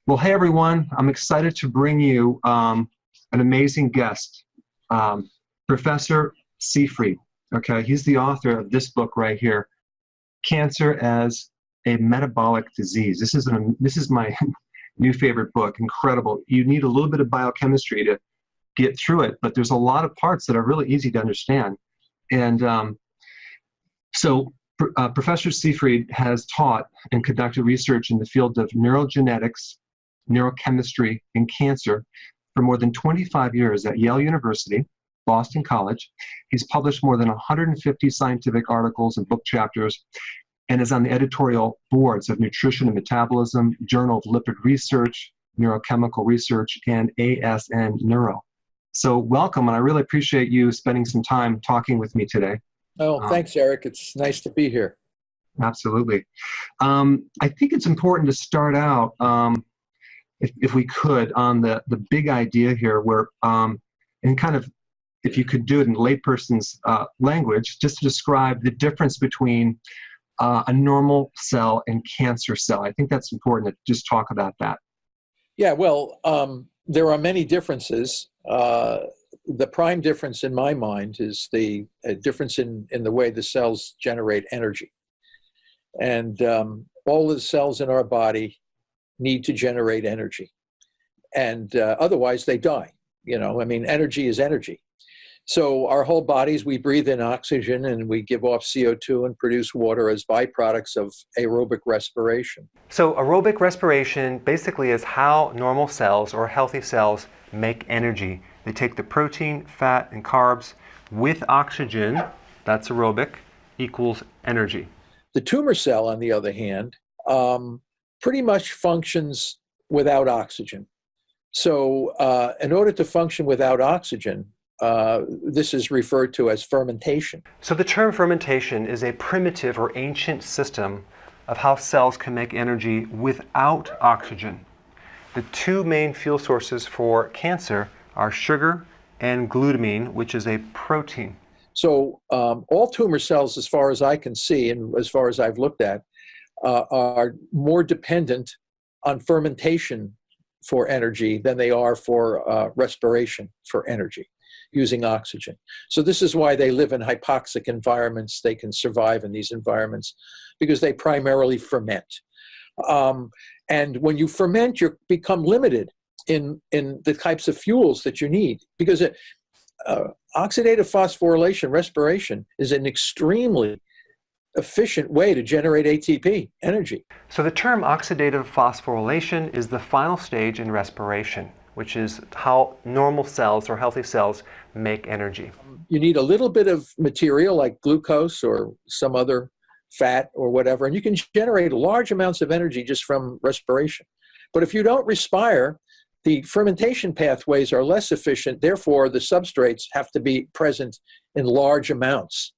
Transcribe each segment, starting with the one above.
Well, hey, everyone. I'm excited to bring you an amazing guest, Professor Seyfried. Okay, he's the author of this book right here, Cancer as a Metabolic Disease. This is my new favorite book. Incredible. You need a little bit of biochemistry to get through it, but there's a lot of parts that are really easy to understand. And Professor Seyfried has taught and conducted research in the field of neurogenetics, neurochemistry, and cancer for more than 25 years at Yale University, Boston College. He's published more than 150 scientific articles and book chapters, and is on the editorial boards of Nutrition and Metabolism, Journal of Lipid Research, Neurochemical Research, and ASN Neuro. So welcome, and I really appreciate you spending some time talking with me today. Oh, thanks, Eric. It's nice to be here. Absolutely. I think it's important to start out, if we could, on the big idea here, where, and kind of, if you could do it in layperson's language, just to describe the difference between a normal cell and cancer cell. I think that's important to just talk about that. Yeah, well, there are many differences. The prime difference in my mind is the difference in the way the cells generate energy. And all the cells in our body need to generate energy. And otherwise they die. You know, I mean, energy is energy. So our whole bodies, we breathe in oxygen and we give off CO2 and produce water as byproducts of aerobic respiration. So aerobic respiration basically is how normal cells or healthy cells make energy. They take the protein, fat, and carbs with oxygen, that's aerobic, equals energy. The tumor cell, on the other hand, pretty much functions without oxygen. So in order to function without oxygen, this is referred to as fermentation. So the term fermentation is a primitive or ancient system of how cells can make energy without oxygen. The two main fuel sources for cancer are sugar and glutamine, which is a protein. So all tumor cells, as far as I can see and as far as I've looked at, are more dependent on fermentation for energy than they are for respiration for energy, using oxygen. So this is why they live in hypoxic environments. They can survive in these environments because they primarily ferment. And when you ferment, you become limited in the types of fuels that you need, because oxidative phosphorylation, respiration, is an extremely efficient way to generate ATP, energy. So the term oxidative phosphorylation is the final stage in respiration, which is how normal cells or healthy cells make energy. You need a little bit of material like glucose or some other fat or whatever, and you can generate large amounts of energy just from respiration. But if you don't respire, the fermentation pathways are less efficient, therefore the substrates have to be present in large amounts.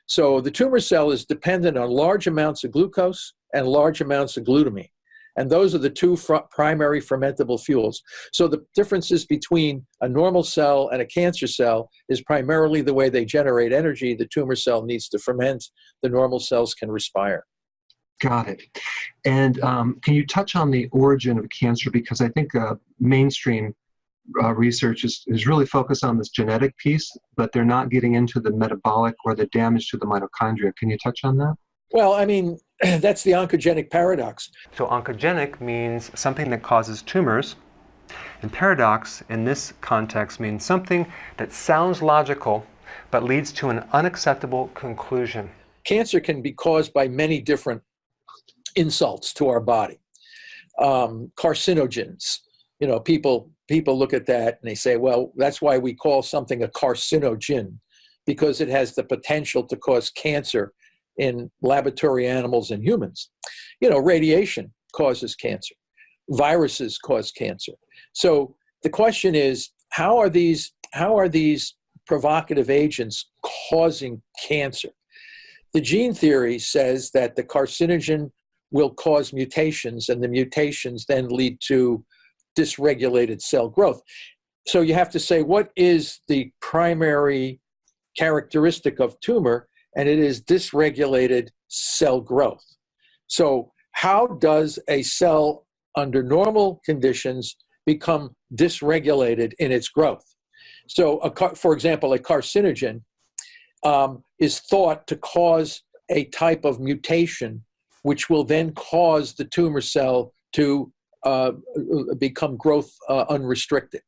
So the tumor cell is dependent on large amounts of glucose and large amounts of glutamine. And those are the two primary fermentable fuels. So the differences between a normal cell and a cancer cell is primarily the way they generate energy. The tumor cell needs to ferment. The normal cells can respire. Got it. And can you touch on the origin of cancer? Because I think mainstream research is really focused on this genetic piece, but they're not getting into the metabolic or the damage to the mitochondria. Can you touch on that? Well, I mean, that's the oncogenic paradox. So oncogenic means something that causes tumors, and paradox in this context means something that sounds logical but leads to an unacceptable conclusion. Cancer can be caused by many different insults to our body. Carcinogens, you know, people look at that and they say, well, that's why we call something a carcinogen, because it has the potential to cause cancer in laboratory animals and humans. You know, radiation causes cancer. Viruses cause cancer. So the question is, how are these provocative agents causing cancer? The gene theory says that the carcinogen will cause mutations, and the mutations then lead to dysregulated cell growth. So you have to say, what is the primary characteristic of tumor? And it is dysregulated cell growth. So how does a cell under normal conditions, become dysregulated in its growth. So, for example, a carcinogen is thought to cause a type of mutation, which will then cause the tumor cell to become growth unrestricted.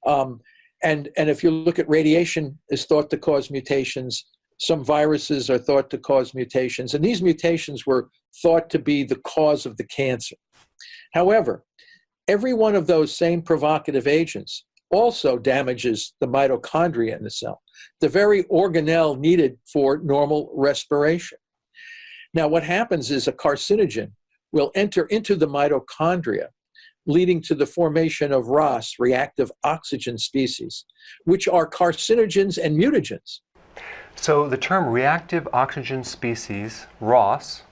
And if you look at radiation, is thought to cause mutations. Some viruses are thought to cause mutations, and these mutations were thought to be the cause of the cancer. However, every one of those same provocative agents also damages the mitochondria in the cell, the very organelle needed for normal respiration. Now, what happens is a carcinogen will enter into the mitochondria, leading to the formation of ROS, reactive oxygen species, which are carcinogens and mutagens. So the term reactive oxygen species, ROS,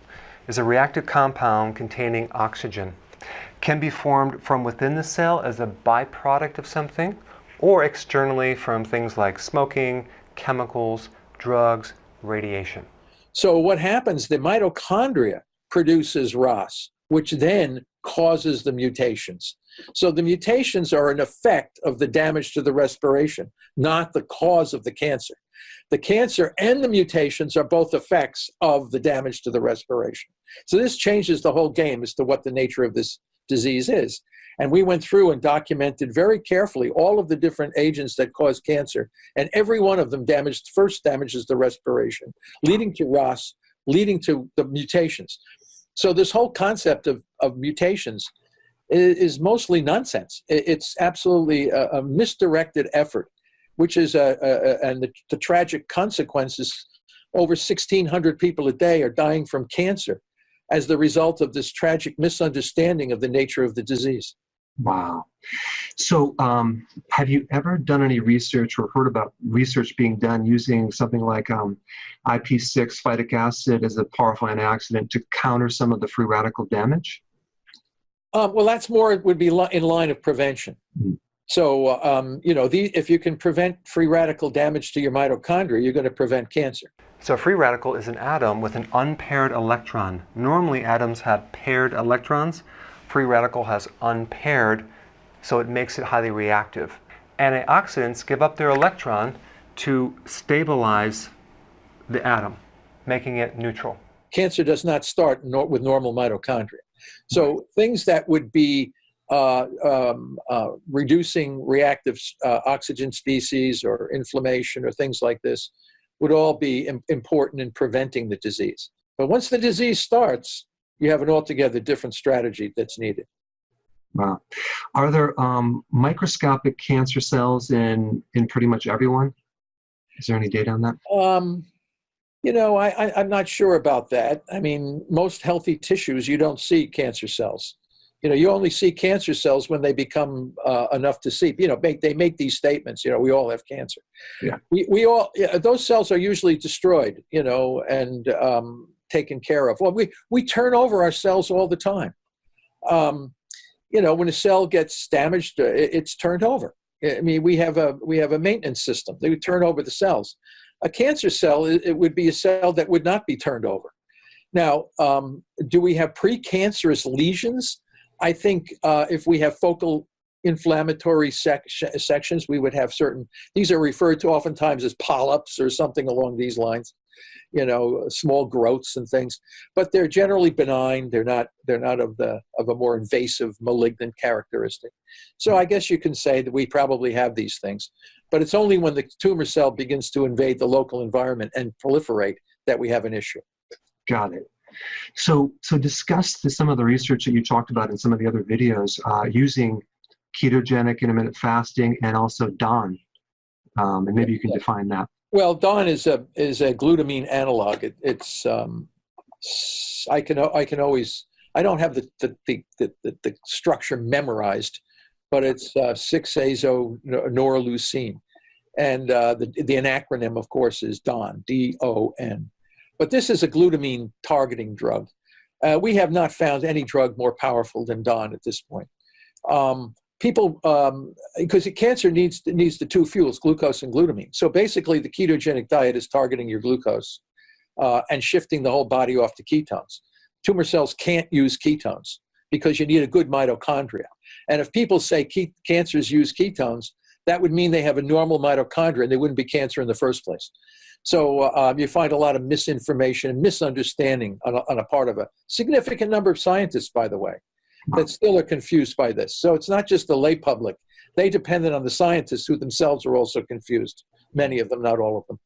is a reactive compound containing oxygen. Can be formed from within the cell as a byproduct of something, or externally from things like smoking, chemicals, drugs, radiation. So what happens, the mitochondria produces ROS, which then causes the mutations. So the mutations are an effect of the damage to the respiration, not the cause of the cancer. The cancer and the mutations are both effects of the damage to the respiration. So this changes the whole game as to what the nature of this disease is. And we went through and documented very carefully all of the different agents that cause cancer, and every one of them first damages the respiration, leading to ROS, leading to the mutations. So this whole concept of mutations is mostly nonsense. It's absolutely a misdirected effort, which is and the tragic consequences. Over 1,600 people a day are dying from cancer as the result of this tragic misunderstanding of the nature of the disease. Wow. So have you ever done any research or heard about research being done using something like IP6 phytic acid as a powerful antioxidant to counter some of the free radical damage? Well, that's more, it would be in line of prevention. Mm-hmm. So, if you can prevent free radical damage to your mitochondria, you're going to prevent cancer. So a free radical is an atom with an unpaired electron. Normally atoms have paired electrons. Free radical has unpaired, so it makes it highly reactive. Antioxidants give up their electron to stabilize the atom, making it neutral. Cancer does not start with normal mitochondria. So things that would be reducing reactive oxygen species or inflammation or things like this would all be important in preventing the disease. But once the disease starts, you have an altogether different strategy that's needed. Wow. Are there microscopic cancer cells in pretty much everyone? Is there any data on that? I'm not sure about that. I mean, most healthy tissues, you don't see cancer cells. You only see cancer cells when they become enough to see. They make these statements, we all have cancer. Yeah. We all, those cells are usually destroyed, and taken care of. Well, we turn over our cells all the time. When a cell gets damaged, it's turned over. I mean, we have a maintenance system. They would turn over the cells. A cancer cell, it would be a cell that would not be turned over. Now, do we have precancerous lesions? I think if we have focal inflammatory sections, we would have certain, these are referred to oftentimes as polyps or something along these lines, small growths and things, but they're generally benign. They're not of a more invasive malignant characteristic. So I guess you can say that we probably have these things, but it's only when the tumor cell begins to invade the local environment and proliferate that we have an issue. Got it. So discuss some of the research that you talked about in some of the other videos using ketogenic intermittent fasting and also DON, and maybe you can define that. Well, DON is a glutamine analog. It's I don't have the structure memorized, but it's 6-azonoreleucine, and the acronym, of course, is DON, D-O-N. But this is a glutamine targeting drug. We have not found any drug more powerful than DON at this point. Because cancer needs the two fuels, glucose and glutamine. So basically, the ketogenic diet is targeting your glucose and shifting the whole body off to ketones. Tumor cells can't use ketones because you need a good mitochondria. And if people say cancers use ketones, that would mean they have a normal mitochondria and they wouldn't be cancer in the first place. So you find a lot of misinformation and misunderstanding on a part of a significant number of scientists, by the way, that still are confused by this. So it's not just the lay public. They depended on the scientists who themselves are also confused, many of them, not all of them,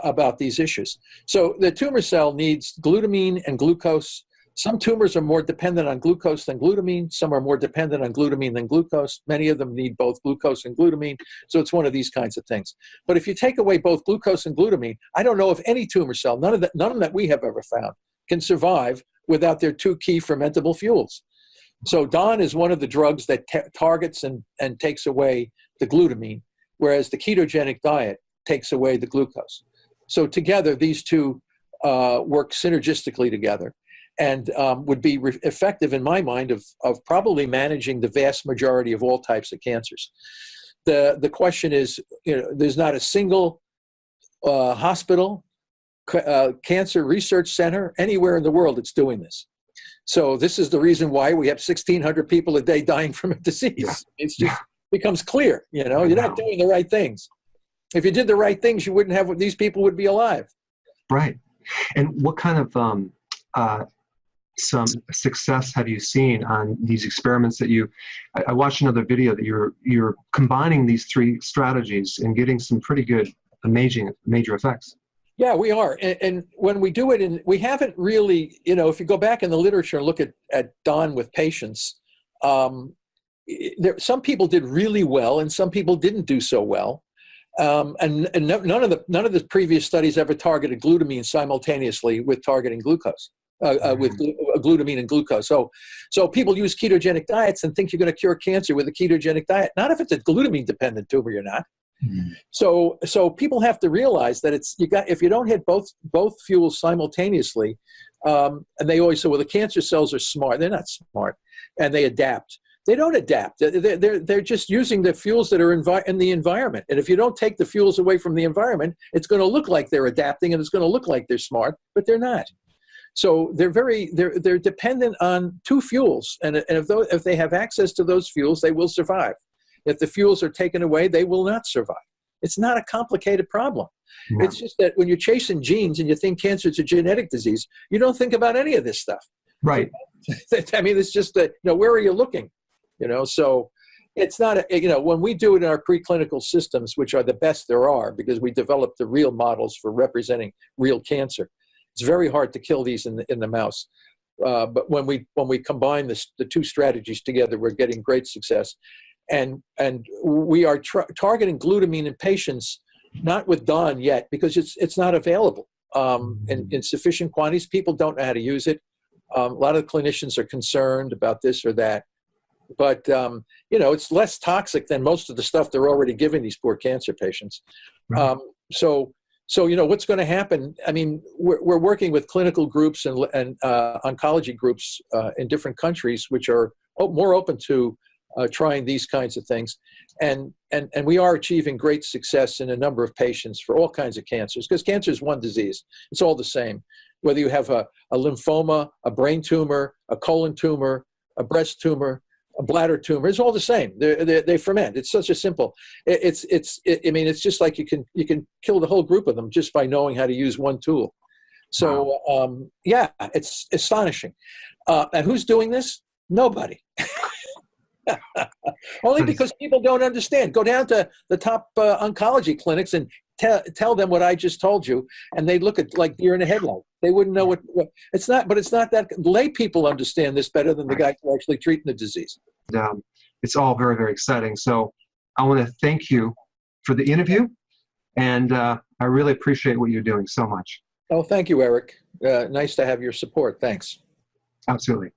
about these issues. So the tumor cell needs glutamine and glucose. Some tumors are more dependent on glucose than glutamine. Some are more dependent on glutamine than glucose. Many of them need both glucose and glutamine. So it's one of these kinds of things. But if you take away both glucose and glutamine, I don't know if any tumor cell, none of them that we have ever found, can survive without their two key fermentable fuels. So DON is one of the drugs that targets and takes away the glutamine, whereas the ketogenic diet takes away the glucose. So together, these two work synergistically together, and would be effective, in my mind, of probably managing the vast majority of all types of cancers. The question is, there's not a single hospital, cancer research center anywhere in the world that's doing this. So this is the reason why we have 1,600 people a day dying from a disease. Yeah. It's just becomes clear, you're not doing the right things. If you did the right things, you wouldn't have, these people would be alive. Right. And what kind of some success have you seen on these experiments that I watched another video that you're combining these three strategies and getting some pretty good, amazing, major effects. Yeah, we are. And when we do it, we haven't really, if you go back in the literature and look at DON with patients, some people did really well and some people didn't do so well. And none of the previous studies ever targeted glutamine simultaneously with targeting glucose, with glutamine and glucose. So people use ketogenic diets and think you're going to cure cancer with a ketogenic diet. Not if it's a glutamine dependent tumor, you're not. Mm-hmm. So people have to realize that if you don't hit both fuels simultaneously, and they always say, well, the cancer cells are smart. They're not smart, and they adapt. They don't adapt. They're just using the fuels that are in the environment. And if you don't take the fuels away from the environment, it's going to look like they're adapting and it's going to look like they're smart, but they're not. So they're dependent on two fuels, and if they have access to those fuels, they will survive. If the fuels are taken away, they will not survive. It's not a complicated problem. No. It's just that when you're chasing genes and you think cancer is a genetic disease, you don't think about any of this stuff. Right. I mean, it's just that, where are you looking? So it's not, when we do it in our preclinical systems, which are the best there are, because we developed the real models for representing real cancer, it's very hard to kill these in the mouse. But when we combine the two strategies together, we're getting great success. And we are targeting glutamine in patients, not with DON yet, because it's not available in sufficient quantities. People don't know how to use it. A lot of clinicians are concerned about this or that. But, it's less toxic than most of the stuff they're already giving these poor cancer patients. Right. So what's going to happen? I mean, we're working with clinical groups and oncology groups in different countries, which are more open to trying these kinds of things. And we are achieving great success in a number of patients for all kinds of cancers, because cancer is one disease. It's all the same. Whether you have a lymphoma, a brain tumor, a colon tumor, a breast tumor, a bladder tumor, it's all the same. They ferment. It's such a simple. It's just like you can kill the whole group of them just by knowing how to use one tool. So it's astonishing. And who's doing this? Nobody. Only because people don't understand. Go down to the top oncology clinics and tell them what I just told you, and they look at like deer in a headlight. They wouldn't know what it's not. But it's not that lay people understand this better than the guys who are actually treating the disease. It's all very, very exciting. So I want to thank you for the interview, and I really appreciate what you're doing so much. Oh, thank you, Eric. Nice to have your support. Thanks. Absolutely.